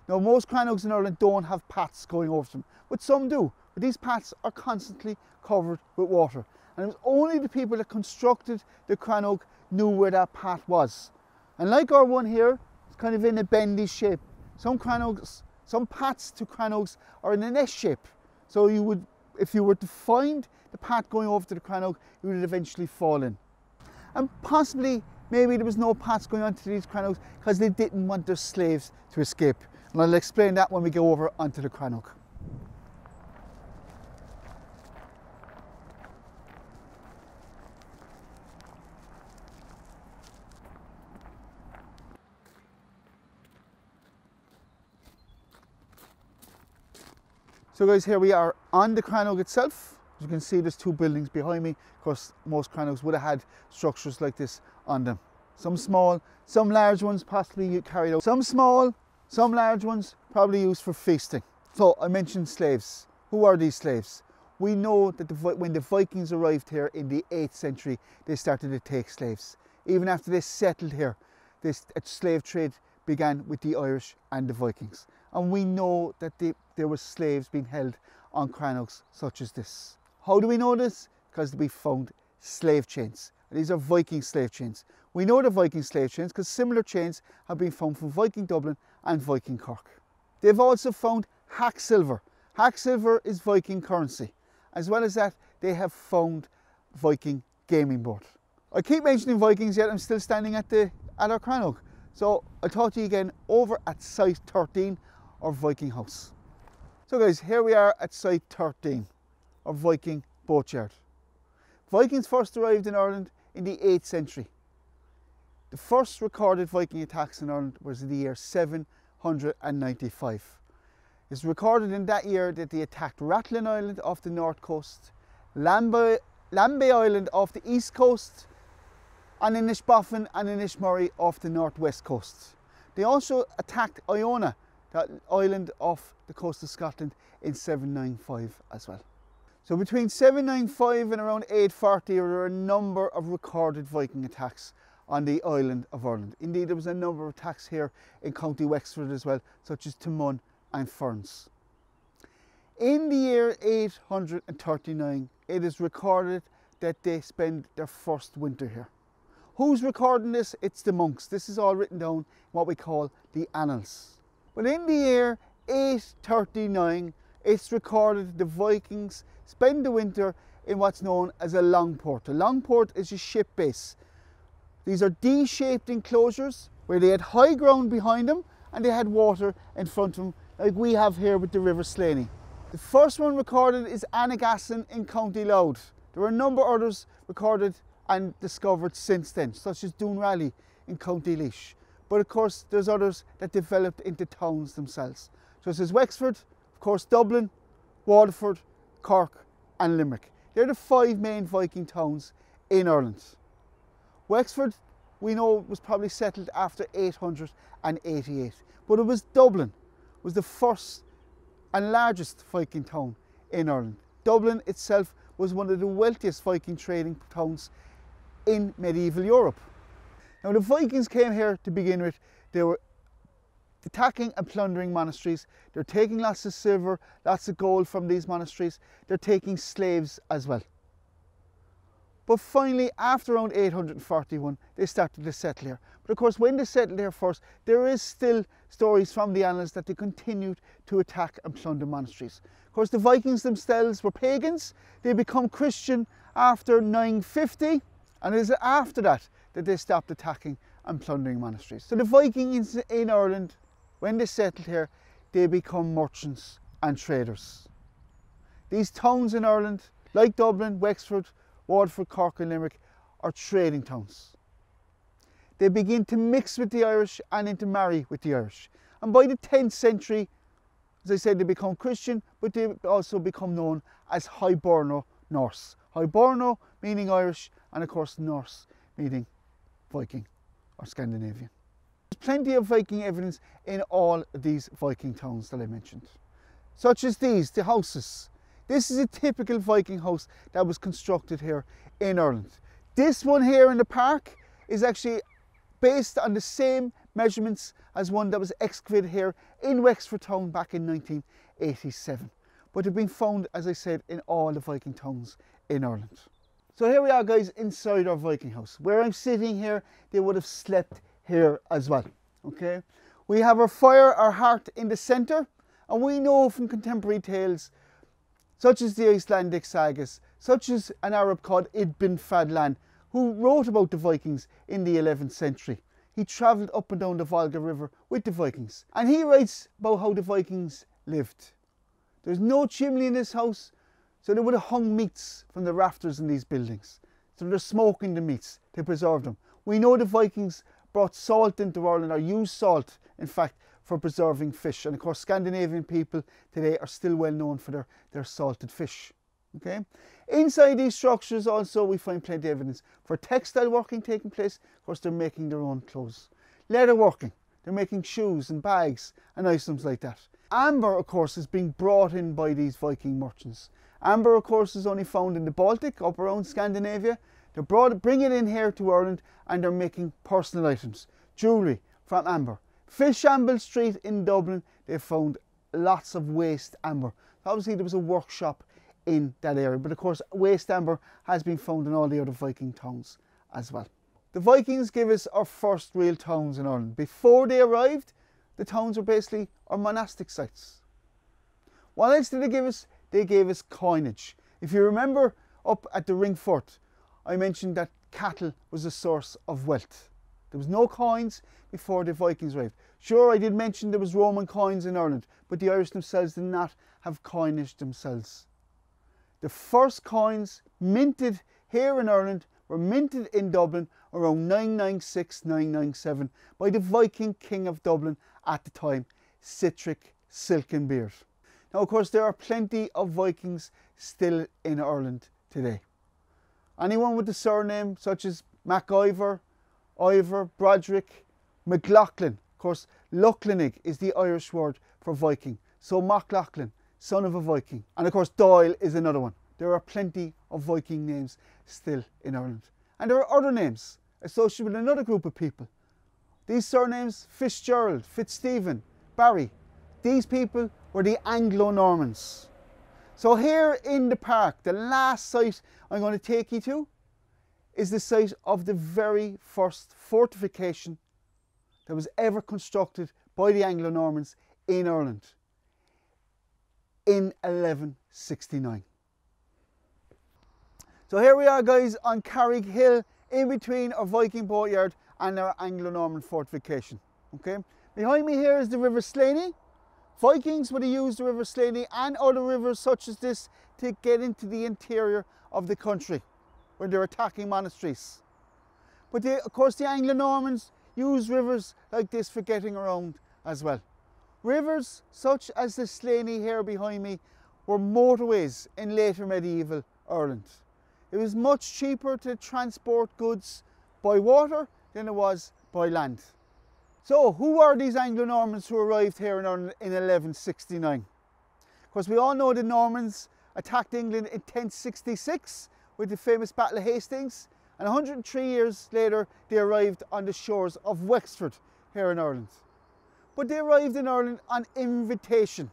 Now most crannogs in Ireland don't have paths going over them, but some do. But these paths are constantly covered with water. And it was only the people that constructed the crannog knew where that path was. And like our one here, it's kind of in a bendy shape. Some paths to crannogs are in an S shape. So you would, if you were to find the path going over to the crannog, you would eventually fall in. And possibly, maybe there was no paths going onto these crannogs because they didn't want their slaves to escape. And I'll explain that when we go over onto the crannog. So guys, here we are on the crannog itself. As you can see, there's two buildings behind me. Of course, most crannogs would have had structures like this on them. Some small, some large ones possibly carried out. Some small, some large ones probably used for feasting. So I mentioned slaves. Who are these slaves? We know that when the Vikings arrived here in the 8th century, they started to take slaves. Even after they settled here, this slave trade began with the Irish and the Vikings. And we know that there were slaves being held on crannogs such as this. How do we know this? Because we found slave chains. These are Viking slave chains. We know the Viking slave chains because similar chains have been found from Viking Dublin and Viking Cork. They've also found hack silver. Hack silver is Viking currency. As well as that, they have found Viking gaming board. I keep mentioning Vikings, yet I'm still standing at our crannog. So I'll talk to you again over at site 13, our Viking house. So guys, here we are at site 13, our Viking boatyard. Vikings first arrived in Ireland in the 8th century. The first recorded Viking attacks in Ireland was in the year 795. It's recorded in that year that they attacked Rathlin Island off the north coast, Lambay Island off the east coast, and Inishboffin and Inishmurray off the northwest coast. They also attacked Iona, that island off the coast of Scotland, in 795 as well. So between 795 and around 840 there were a number of recorded Viking attacks on the island of Ireland. Indeed, there was a number of attacks here in County Wexford as well, such as Timon and Ferns. In the year 839, it is recorded that they spend their first winter here. Who's recording this? It's the monks. This is all written down in what we call the Annals. But in the year 839, it's recorded the Vikings spend the winter in what's known as a longport. A longport is a ship base. These are D-shaped enclosures where they had high ground behind them and they had water in front of them, like we have here with the River Slaney. The first one recorded is Annagassan in County Louth. There are a number of others recorded and discovered since then, such as Doonrally in County Laois. But of course, there's others that developed into towns themselves, such as Wexford, course, Dublin, Waterford, Cork and Limerick. They're the 5 main Viking towns in Ireland. Wexford, we know, was probably settled after 888, but it was Dublin was the first and largest Viking town in Ireland. Dublin itself was one of the wealthiest Viking trading towns in medieval Europe. Now the Vikings came here to begin with. They were attacking and plundering monasteries. They're taking lots of silver, lots of gold from these monasteries. They're taking slaves as well. But finally, after around 841, they started to settle here. But of course, when they settled here first, there is still stories from the annals that they continued to attack and plunder monasteries. Of course, the Vikings themselves were pagans. They become Christian after 950, and it is after that that they stopped attacking and plundering monasteries. So the Vikings in Ireland, when they settled here, they become merchants and traders. These towns in Ireland, like Dublin, Wexford, Waterford, Cork and Limerick, are trading towns. They begin to mix with the Irish and intermarry with the Irish. And by the 10th century, as I said, they become Christian, but they also become known as Hiberno Norse. Hiberno meaning Irish, and of course Norse meaning Viking or Scandinavian. There's plenty of Viking evidence in all of these Viking towns that I mentioned, such as these, the houses. This is a typical Viking house that was constructed here in Ireland. This one here in the park is actually based on the same measurements as one that was excavated here in Wexford town back in 1987. But they've been found, as I said, in all the Viking towns in Ireland. So here we are, guys, inside our Viking house. Where I'm sitting here, they would have slept here as well. Okay, we have our fire, our hearth in the centre, and we know from contemporary tales such as the Icelandic sagas, such as an Arab called Ibn Fadlan, who wrote about the Vikings in the 11th century. He travelled up and down the Volga River with the Vikings, and he writes about how the Vikings lived. There's no chimney in this house, so they would have hung meats from the rafters in these buildings. So they're smoking the meats to preserve them. We know the Vikings brought salt into Ireland, or used salt, in fact, for preserving fish. And of course, Scandinavian people today are still well known for their salted fish. Okay. Inside these structures also we find plenty of evidence for textile working taking place. Of course, they're making their own clothes. Leather working, they're making shoes and bags and items like that. Amber, of course, is being brought in by these Viking merchants. Amber, of course, is only found in the Baltic, up around Scandinavia. They're bringing it in here to Ireland, and they're making personal items, jewellery from amber. Fishamble Street in Dublin, they found lots of waste amber. Obviously there was a workshop in that area, but of course waste amber has been found in all the other Viking towns as well. The Vikings give us our first real towns in Ireland. Before they arrived, the towns were basically our monastic sites. What else did they give us? They gave us coinage. If you remember up at the Ring Fort, I mentioned that cattle was a source of wealth. There was no coins before the Vikings arrived. Sure, I did mention there was Roman coins in Ireland, but the Irish themselves did not have coinage themselves. The first coins minted here in Ireland were minted in Dublin around 996-997 by the Viking king of Dublin at the time, Sitric Silkenbeard. Now, of course, there are plenty of Vikings still in Ireland today. Anyone with the surname such as MacIver, Ivor, Broderick, McLaughlin. Of course, Lucklinig is the Irish word for Viking. So MacLachlan, son of a Viking. And of course, Doyle is another one. There are plenty of Viking names still in Ireland. And there are other names associated with another group of people. These surnames, Fitzgerald, Fitzstephen, Barry, these people were the Anglo-Normans. So here in the park, the last site I'm going to take you to is the site of the very first fortification that was ever constructed by the Anglo-Normans in Ireland in 1169. So here we are, guys, on Carrig Hill, in between our Viking boatyard and our Anglo-Norman fortification. Okay, behind me here is the River Slaney. Vikings would have used the River Slaney and other rivers such as this to get into the interior of the country when they're attacking monasteries. But of course the Anglo-Normans used rivers like this for getting around as well. Rivers such as the Slaney here behind me were motorways in later medieval Ireland. It was much cheaper to transport goods by water than it was by land. So who were these Anglo-Normans who arrived here in Ireland in 1169? Of course, we all know the Normans attacked England in 1066 with the famous Battle of Hastings, and 103 years later they arrived on the shores of Wexford here in Ireland. But they arrived in Ireland on invitation.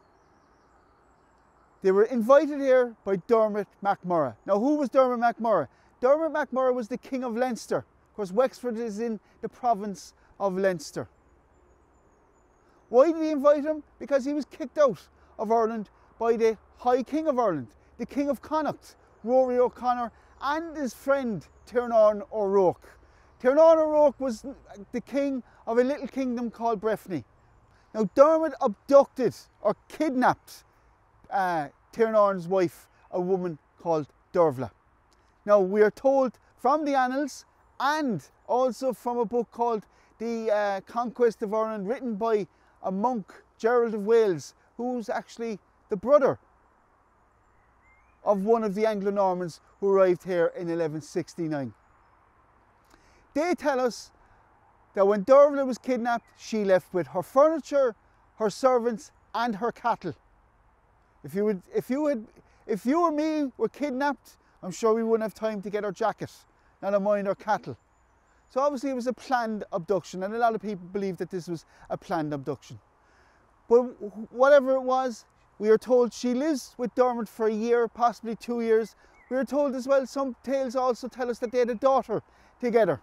They were invited here by Dermot MacMurrough. Now, who was Dermot MacMurrough? Dermot MacMurrough was the King of Leinster. Of course, Wexford is in the province of Leinster. Why did he invite him? Because he was kicked out of Ireland by the High King of Ireland, the King of Connacht, Rory O'Connor, and his friend Tiernan O'Rourke. Tiernan O'Rourke was the king of a little kingdom called Breffni. Now, Dermot abducted or kidnapped Tiernan's wife, a woman called Dervla. Now, we are told from the annals and also from a book called The Conquest of Ireland, written by a monk, Gerald of Wales, who's actually the brother of one of the Anglo-Normans who arrived here in 1169. They tell us that when Dervla was kidnapped, she left with her furniture, her servants, and her cattle. If you or me were kidnapped, I'm sure we wouldn't have time to get our jacket, never mind our cattle. So obviously it was a planned abduction, and a lot of people believe that this was a planned abduction. But whatever it was, we are told she lives with Dermot for a year, possibly 2 years. We are told as well, some tales also tell us that they had a daughter together.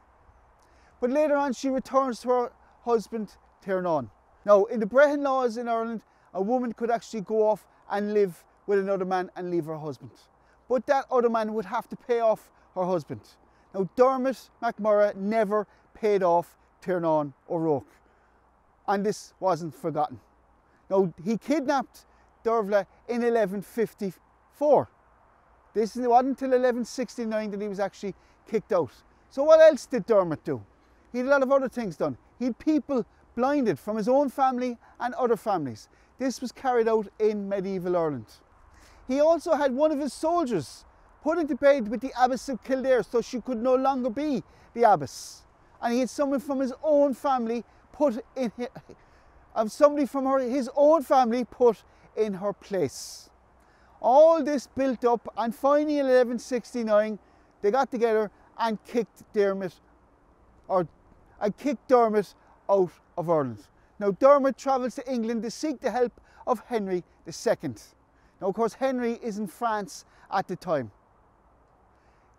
But later on she returns to her husband, Tiernan. Now, in the Brehon laws in Ireland, a woman could actually go off and live with another man and leave her husband. But that other man would have to pay off her husband. Now, Dermot MacMurrough never paid off Tiernan O'Rourke, and this wasn't forgotten. Now, he kidnapped Dervla in 1154. This wasn't until 1169 that he was actually kicked out. So what else did Dermot do? He had a lot of other things done. He had people blinded from his own family and other families. This was carried out in medieval Ireland. He also had one of his soldiers put into bed with the Abbess of Kildare so she could no longer be the Abbess. And he had someone from his own family put in her place. All this built up, and finally in 1169 they got together and kicked Dermot out of Ireland. Now, Dermot travels to England to seek the help of Henry II. Now, of course, Henry is in France at the time.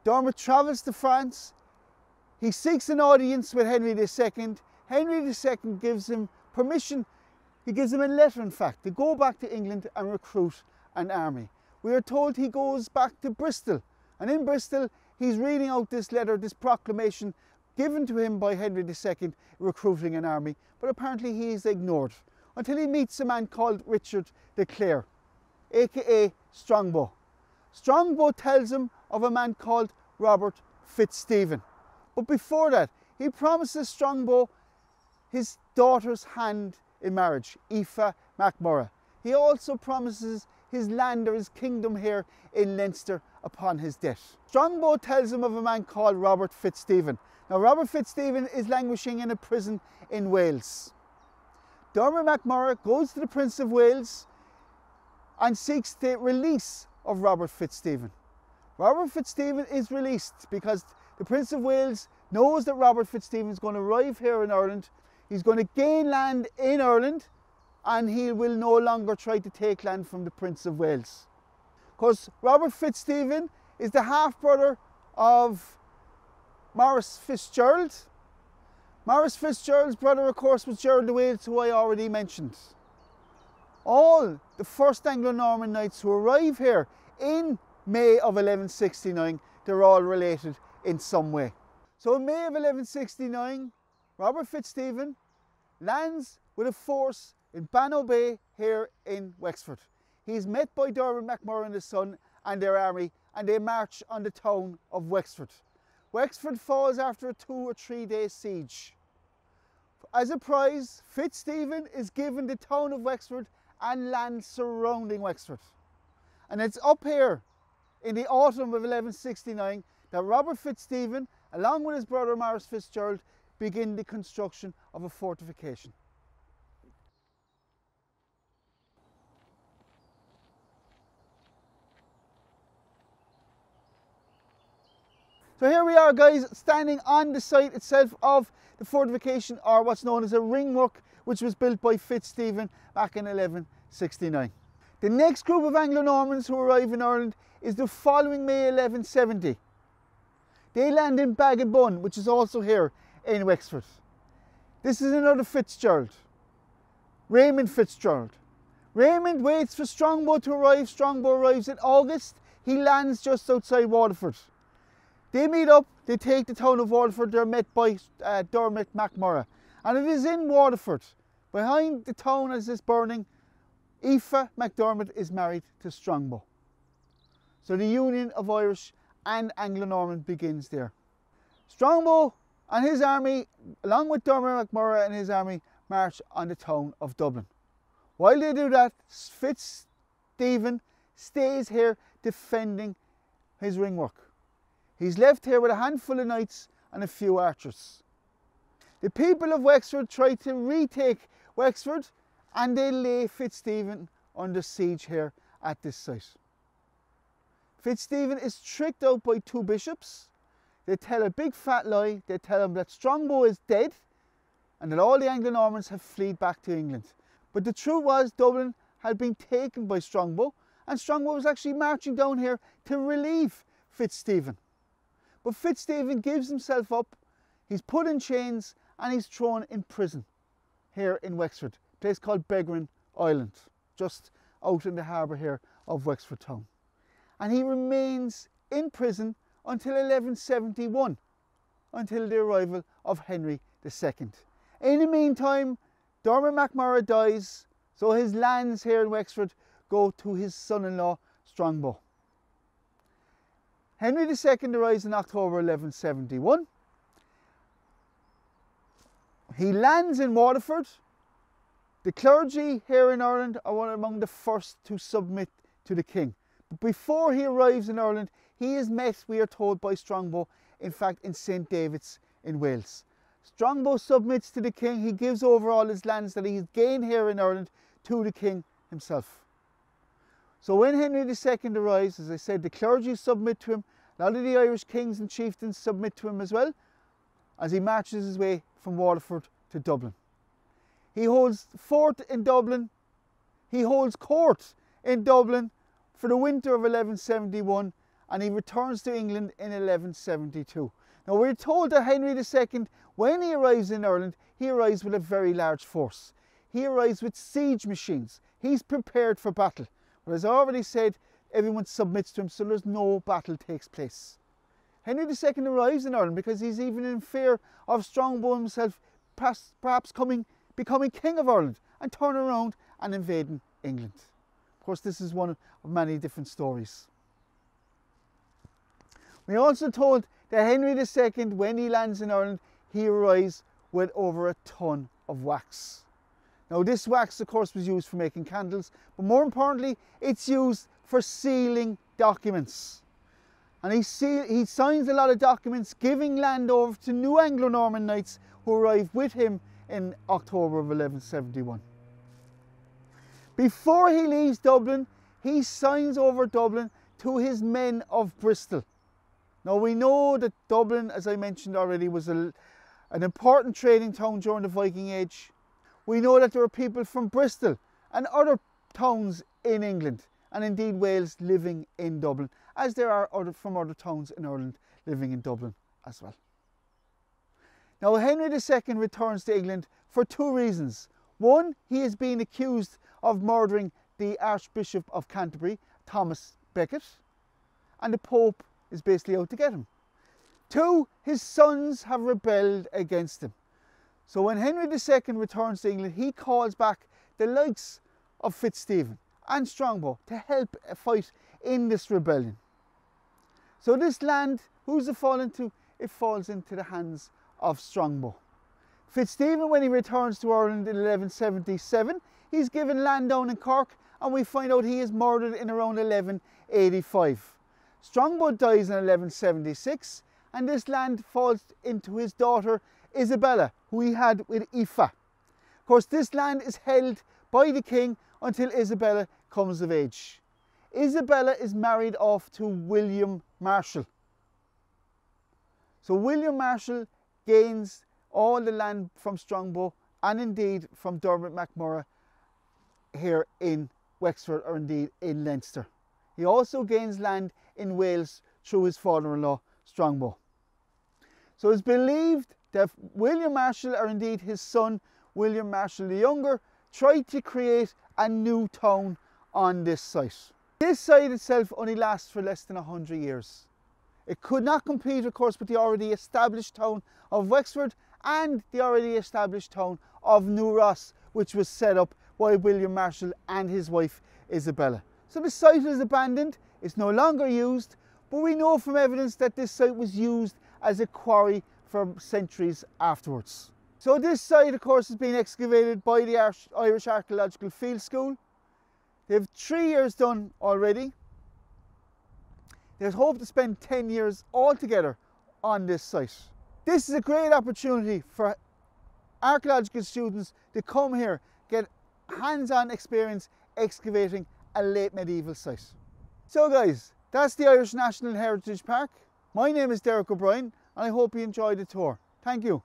Dermot travels to France. He seeks an audience with Henry II. Henry II gives him permission. He gives him a letter, in fact, to go back to England and recruit an army. We are told he goes back to Bristol, and in Bristol he's reading out this letter, this proclamation given to him by Henry II, recruiting an army, but apparently he is ignored until he meets a man called Richard de Clare, aka Strongbow. Strongbow tells him of a man called Robert Fitzstephen. But before that, he promises Strongbow his daughter's hand in marriage, Aoife MacMurrough. He also promises his land or his kingdom here in Leinster upon his death. Strongbow tells him of a man called Robert Fitzstephen. Now, Robert Fitzstephen is languishing in a prison in Wales. Dermot MacMurrough goes to the Prince of Wales and seeks the release of Robert Fitzstephen. Robert Fitzstephen is released because the Prince of Wales knows that Robert Fitzstephen is going to arrive here in Ireland. He's going to gain land in Ireland, and he will no longer try to take land from the Prince of Wales. Because Robert Fitzstephen is the half-brother of Maurice Fitzgerald. Maurice Fitzgerald's brother, of course, was Gerald of Wales, who I already mentioned. All the first Anglo-Norman knights who arrive here in May of 1169, they're all related in some way. So in May of 1169, Robert Fitzstephen lands with a force in Bannow Bay here in Wexford. He's met by Dermot MacMurrough and his son and their army, and they march on the town of Wexford. Wexford falls after a 2 or 3 day siege. as a prize, Fitzstephen is given the town of Wexford and land surrounding Wexford. And it's up here in the autumn of 1169 that Robert Fitzstephen, along with his brother Maurice Fitzgerald, begin the construction of a fortification. So here we are, guys, standing on the site itself of the fortification, or what's known as a ringwork, which was built by Fitzstephen back in 1169. The next group of Anglo-Normans who arrive in Ireland is the following May 1170. They land in Baggabun, which is also here in Wexford. This is another Fitzgerald, Raymond Fitzgerald. Raymond waits for Strongbow to arrive. Strongbow arrives in August. He lands just outside Waterford. They meet up, they take the town of Waterford. They're met by Dermot MacMurrough. And it is in Waterford, behind the town as it's burning, Aoife MacDermott is married to Strongbow. So the union of Irish and Anglo-Norman begins there. Strongbow and his army, along with Dermot MacMurrough and his army, march on the town of Dublin. While they do that, Fitzstephen stays here defending his ringwork. He's left here with a handful of knights and a few archers. The people of Wexford try to retake Wexford, and they lay Fitzstephen under siege here at this site. Fitzstephen is tricked out by two bishops. They tell a big fat lie. They tell him that Strongbow is dead and that all the Anglo-Normans have fled back to England. But the truth was Dublin had been taken by Strongbow, and Strongbow was actually marching down here to relieve Fitzstephen. But Fitzstephen gives himself up, he's put in chains, and he's thrown in prison here in Wexford, a place called Begarin Island, just out in the harbour here of Wexford town. And he remains in prison until 1171, until the arrival of Henry II. In the meantime, Dermot MacMurrough dies, so his lands here in Wexford go to his son-in-law Strongbow. Henry II arrives in October 1171. He lands in Waterford. The clergy here in Ireland are one among the first to submit to the king. But before he arrives in Ireland, he is met, we are told, by Strongbow, in fact, in St. David's in Wales. Strongbow submits to the king. He gives over all his lands that he's gained here in Ireland to the king himself. So when Henry II arrives, as I said, the clergy submit to him. A lot of the Irish kings and chieftains submit to him as well, as he marches his way from Waterford to Dublin. He holds fort in Dublin. He holds court in Dublin for the winter of 1171, and he returns to England in 1172. Now we're told that Henry II, when he arrives in Ireland, he arrives with a very large force. He arrives with siege machines. He's prepared for battle. But as I already said, everyone submits to him, so there's no battle takes place. Henry II arrives in Ireland because he's even in fear of Strongbow himself perhaps becoming king of Ireland and turning around and invading England. Of course, this is one of many different stories. We're also told that Henry II, when he lands in Ireland, he arrives with over a ton of wax. Now this wax, of course, was used for making candles, but more importantly, it's used for sealing documents. And he signs a lot of documents giving land over to new Anglo-Norman knights who arrived with him in October of 1171. Before he leaves Dublin, he signs over Dublin to his men of Bristol. Now we know that Dublin, as I mentioned already, was an important trading town during the Viking Age. We know that there are people from Bristol and other towns in England, and indeed Wales, living in Dublin, as there are from other towns in Ireland living in Dublin as well. Now Henry II returns to England for two reasons. One, he is being accused of murdering the Archbishop of Canterbury, Thomas Becket, and the Pope is basically out to get him. Two, his sons have rebelled against him. So when Henry II returns to England, he calls back the likes of Fitzstephen and Strongbow to help fight in this rebellion. So this land, who's it fall into? It falls into the hands of Strongbow. Fitzstephen, when he returns to Ireland in 1177, he's given land down in Cork, and we find out he is murdered in around 1185. Strongbow dies in 1176, and this land falls into his daughter Isabella, who he had with Aoife. Of course, this land is held by the king until Isabella comes of age. Isabella is married off to William Marshal. So William Marshal gains all the land from Strongbow and indeed from Dermot MacMurrough here in Wexford, or indeed in Leinster. He also gains land in Wales through his father-in-law Strongbow. So it's believed that William Marshal, or indeed his son William Marshal the Younger, tried to create a new town on this site. This site itself only lasts for less than 100 years. It could not compete, of course, with the already established town of Wexford and the already established town of New Ross, which was set up by William Marshal and his wife Isabella. So the site is abandoned, it's no longer used, but we know from evidence that this site was used as a quarry for centuries afterwards. So this site, of course, has been excavated by the Irish Archaeological Field School. They have 3 years done already. They hope to spend 10 years altogether on this site. This is a great opportunity for archaeological students to come here, get hands-on experience excavating a late medieval site. So guys, that's the Irish National Heritage Park. My name is Derek O'Brien, and I hope you enjoyed the tour. Thank you.